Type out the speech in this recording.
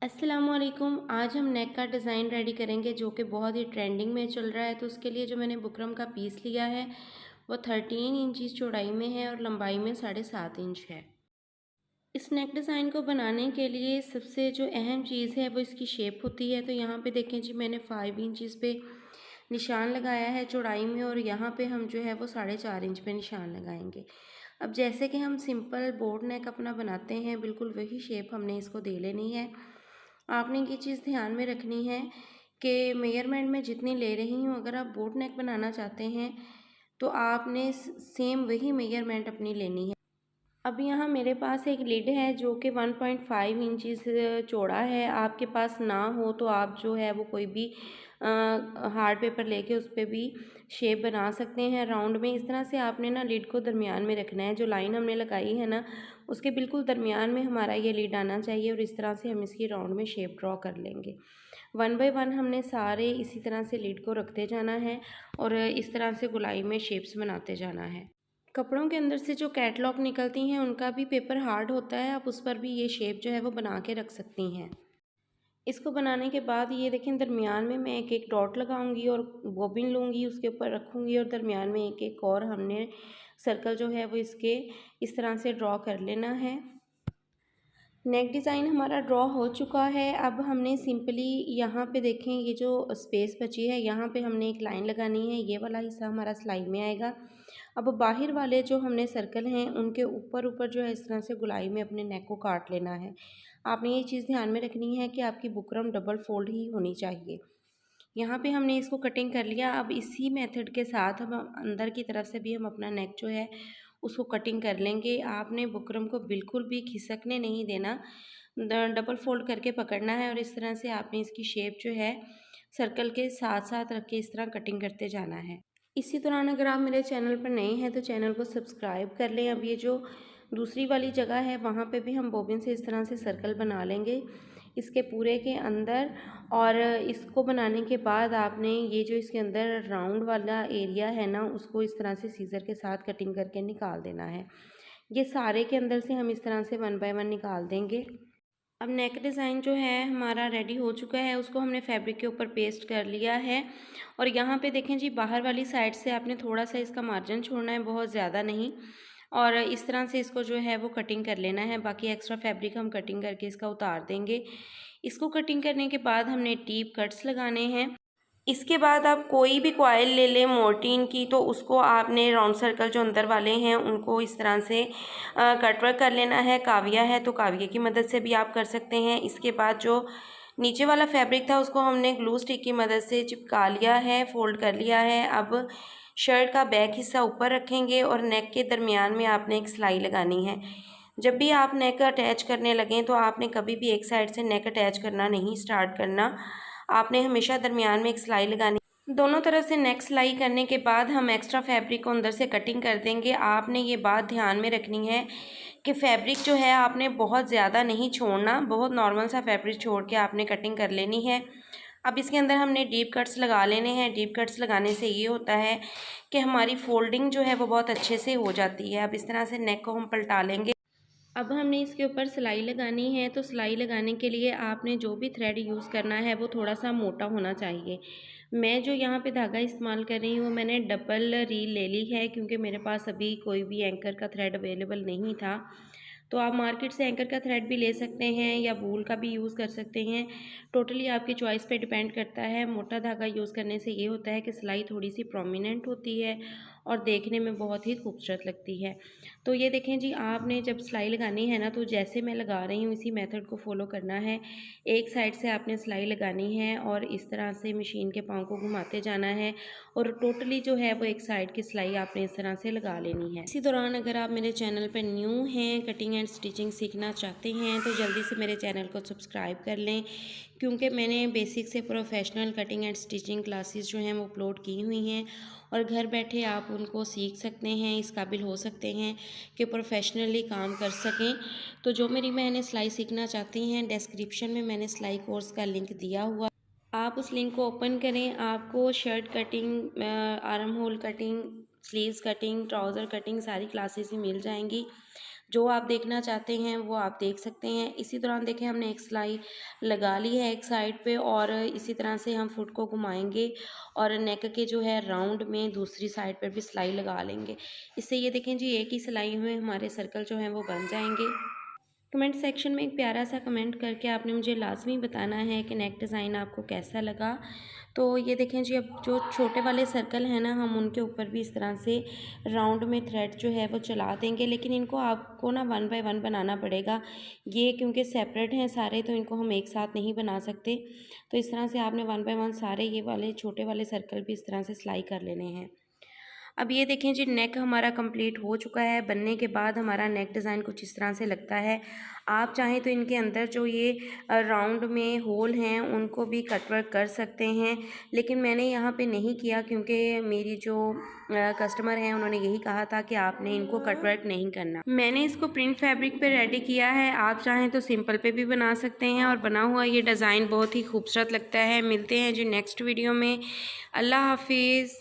अस्सलामुअलैकुम। आज हम नेक का डिज़ाइन रेडी करेंगे जो कि बहुत ही ट्रेंडिंग में चल रहा है। तो उसके लिए जो मैंने बुकरम का पीस लिया है वो 13 इंचज़ चौड़ाई में है और लंबाई में 7.5 इंच है। इस नेक डिज़ाइन को बनाने के लिए सबसे जो अहम चीज़ है वो इसकी शेप होती है। तो यहाँ पे देखें जी, मैंने 5 इंचज़ पे निशान लगाया है चौड़ाई में और यहाँ पे हम जो है वो 4.5 इंच पे निशान लगाएंगे। अब जैसे कि हम सिंपल बोट नेक अपना बनाते हैं, बिल्कुल वही शेप हमने इसको दे लेनी है। आपने ये चीज़ ध्यान में रखनी है कि मेजरमेंट मैं जितनी ले रही हूँ, अगर आप बोट नेक बनाना चाहते हैं तो आपने सेम वही मेजरमेंट अपनी लेनी है। अब यहाँ मेरे पास एक लिड है जो कि 1.5 इंचज़ चौड़ा है। आपके पास ना हो तो आप जो है वो कोई भी हार्ड पेपर लेके उस पर भी शेप बना सकते हैं राउंड में। इस तरह से आपने ना लिड को दरमियान में रखना है। जो लाइन हमने लगाई है ना, उसके बिल्कुल दरमियान में हमारा ये लिड आना चाहिए और इस तरह से हम इसकी राउंड में शेप ड्रॉ कर लेंगे। 1 बाय 1 हमने सारे इसी तरह से लिड को रखते जाना है और इस तरह से गोलाई में शेप्स बनाते जाना है। कपड़ों के अंदर से जो कैटलॉग निकलती हैं उनका भी पेपर हार्ड होता है, आप उस पर भी ये शेप जो है वो बना के रख सकती हैं। इसको बनाने के बाद ये देखें, दरमियान में मैं एक एक डॉट लगाऊंगी और बॉबिन लूँगी, उसके ऊपर रखूँगी और दरमियान में एक एक और हमने सर्कल जो है वो इसके इस तरह से ड्रॉ कर लेना है। नेक डिज़ाइन हमारा ड्रॉ हो चुका है। अब हमने सिंपली यहाँ पे देखें, ये जो स्पेस बची है यहाँ पे हमने एक लाइन लगानी है। ये वाला हिस्सा हमारा सिलाई में आएगा। अब बाहर वाले जो हमने सर्कल हैं उनके ऊपर ऊपर जो है इस तरह से गोलाई में अपने नेक को काट लेना है। आपने ये चीज़ ध्यान में रखनी है कि आपकी बुकरम डबल फोल्ड ही होनी चाहिए। यहाँ पे हमने इसको कटिंग कर लिया। अब इसी मेथड के साथ हम अंदर की तरफ से भी हम अपना नेक जो है उसको कटिंग कर लेंगे। आपने बुकरम को बिल्कुल भी खिसकने नहीं देना, डबल फोल्ड करके पकड़ना है और इस तरह से आपने इसकी शेप जो है सर्कल के साथ साथ रख के इस तरह कटिंग करते जाना है। इसी दौरान अगर आप मेरे चैनल पर नए हैं तो चैनल को सब्सक्राइब कर लें। अब ये जो दूसरी वाली जगह है वहाँ पे भी हम बॉबिन से इस तरह से सर्कल बना लेंगे इसके पूरे के अंदर। और इसको बनाने के बाद आपने ये जो इसके अंदर राउंड वाला एरिया है ना, उसको इस तरह से सीज़र के साथ कटिंग करके निकाल देना है। ये सारे के अंदर से हम इस तरह से 1 बाय 1 निकाल देंगे। अब नेक डिज़ाइन जो है हमारा रेडी हो चुका है, उसको हमने फैब्रिक के ऊपर पेस्ट कर लिया है। और यहाँ पे देखें जी, बाहर वाली साइड से आपने थोड़ा सा इसका मार्जिन छोड़ना है, बहुत ज़्यादा नहीं। और इस तरह से इसको जो है वो कटिंग कर लेना है। बाकी एक्स्ट्रा फैब्रिक हम कटिंग करके इसका उतार देंगे। इसको कटिंग करने के बाद हमने टीप कट्स लगाने हैं। इसके बाद आप कोई भी कॉइल ले लें मोर्टीन की, तो उसको आपने राउंड सर्कल जो अंदर वाले हैं उनको इस तरह से कटवर्क कर लेना है। काविया है तो काविया की मदद से भी आप कर सकते हैं। इसके बाद जो नीचे वाला फैब्रिक था उसको हमने ग्लू स्टिक की मदद से चिपका लिया है, फोल्ड कर लिया है। अब शर्ट का बैक हिस्सा ऊपर रखेंगे और नेक के दरमियान में आपने एक सिलाई लगानी है। जब भी आप नेक अटैच करने लगें तो आपने कभी भी एक साइड से नेक अटैच करना नहीं स्टार्ट करना, आपने हमेशा दरमियान में एक सिलाई लगानी। दोनों तरफ से नेक सिलाई करने के बाद हम एक्स्ट्रा फैब्रिक को अंदर से कटिंग कर देंगे। आपने ये बात ध्यान में रखनी है कि फैब्रिक जो है आपने बहुत ज़्यादा नहीं छोड़ना, बहुत नॉर्मल सा फैब्रिक छोड़ के आपने कटिंग कर लेनी है। अब इसके अंदर हमने डीप कट्स लगा लेने हैं। डीप कट्स लगाने से ये होता है कि हमारी फोल्डिंग जो है वो बहुत अच्छे से हो जाती है। अब इस तरह से नेक को हम पलटा लेंगे। अब हमने इसके ऊपर सिलाई लगानी है। तो सिलाई लगाने के लिए आपने जो भी थ्रेड यूज़ करना है वो थोड़ा सा मोटा होना चाहिए। मैं जो यहाँ पे धागा इस्तेमाल कर रही हूँ, मैंने डबल रील ले ली है क्योंकि मेरे पास अभी कोई भी एंकर का थ्रेड अवेलेबल नहीं था। तो आप मार्केट से एंकर का थ्रेड भी ले सकते हैं या वूल का भी यूज़ कर सकते हैं। टोटली आपकी चॉइस पे डिपेंड करता है। मोटा धागा यूज़ करने से ये होता है कि सिलाई थोड़ी सी प्रोमिनेंट होती है और देखने में बहुत ही खूबसूरत लगती है। तो ये देखें जी, आपने जब सिलाई लगानी है ना, तो जैसे मैं लगा रही हूँ इसी मेथड को फॉलो करना है। एक साइड से आपने सिलाई लगानी है और इस तरह से मशीन के पाँव को घुमाते जाना है और टोटली जो है वो एक साइड की सिलाई आपने इस तरह से लगा लेनी है। इसी दौरान अगर आप मेरे चैनल पर न्यू हैं, कटिंग एंड स्टिचिंग सीखना चाहते हैं, तो जल्दी से मेरे चैनल को सब्सक्राइब कर लें क्योंकि मैंने बेसिक से professional cutting and stitching classes जो हैं वो अपलोड की हुई हैं और घर बैठे आप उनको सीख सकते हैं, इस काबिल हो सकते हैं कि प्रोफेशनली काम कर सकें। तो जो मेरी बहनें सिलाई सीखना चाहती हैं, डिस्क्रिप्शन में मैंने सिलाई कोर्स का लिंक दिया हुआ, आप उस लिंक को ओपन करें। आपको shirt cutting, arm hole cutting, sleeves cutting, trouser cutting सारी क्लासेस ही मिल जाएंगी। जो आप देखना चाहते हैं वो आप देख सकते हैं। इसी दौरान देखें हमने एक सिलाई लगा ली है एक साइड पे, और इसी तरह से हम फुट को घुमाएंगे और नेक के जो है राउंड में दूसरी साइड पर भी सिलाई लगा लेंगे। इससे ये देखें जी एक ही सिलाई में हमारे सर्कल जो हैं वो बन जाएंगे। कमेंट सेक्शन में एक प्यारा सा कमेंट करके आपने मुझे लाजमी बताना है कि नेक डिज़ाइन आपको कैसा लगा। तो ये देखें जी, अब जो छोटे वाले सर्कल हैं ना, हम उनके ऊपर भी इस तरह से राउंड में थ्रेड जो है वो चला देंगे, लेकिन इनको आपको ना 1 बाय 1 बनाना पड़ेगा। ये क्योंकि सेपरेट हैं सारे, तो इनको हम एक साथ नहीं बना सकते। तो इस तरह से आपने 1 बाय 1 सारे ये वाले छोटे वाले सर्कल भी इस तरह से सिलाई कर लेने हैं। अब ये देखें जी, नेक हमारा कंप्लीट हो चुका है। बनने के बाद हमारा नेक डिज़ाइन कुछ इस तरह से लगता है। आप चाहें तो इनके अंदर जो ये राउंड में होल हैं उनको भी कटवर्क कर सकते हैं, लेकिन मैंने यहाँ पे नहीं किया क्योंकि मेरी जो कस्टमर हैं उन्होंने यही कहा था कि आपने इनको कटवर्क नहीं करना। मैंने इसको प्रिंट फैब्रिक पे रेडी किया है। आप चाहें तो सिंपल पे भी बना सकते हैं, और बना हुआ ये डिज़ाइन बहुत ही खूबसूरत लगता है। मिलते हैं जी नेक्स्ट वीडियो में। अल्लाह हाफिज़।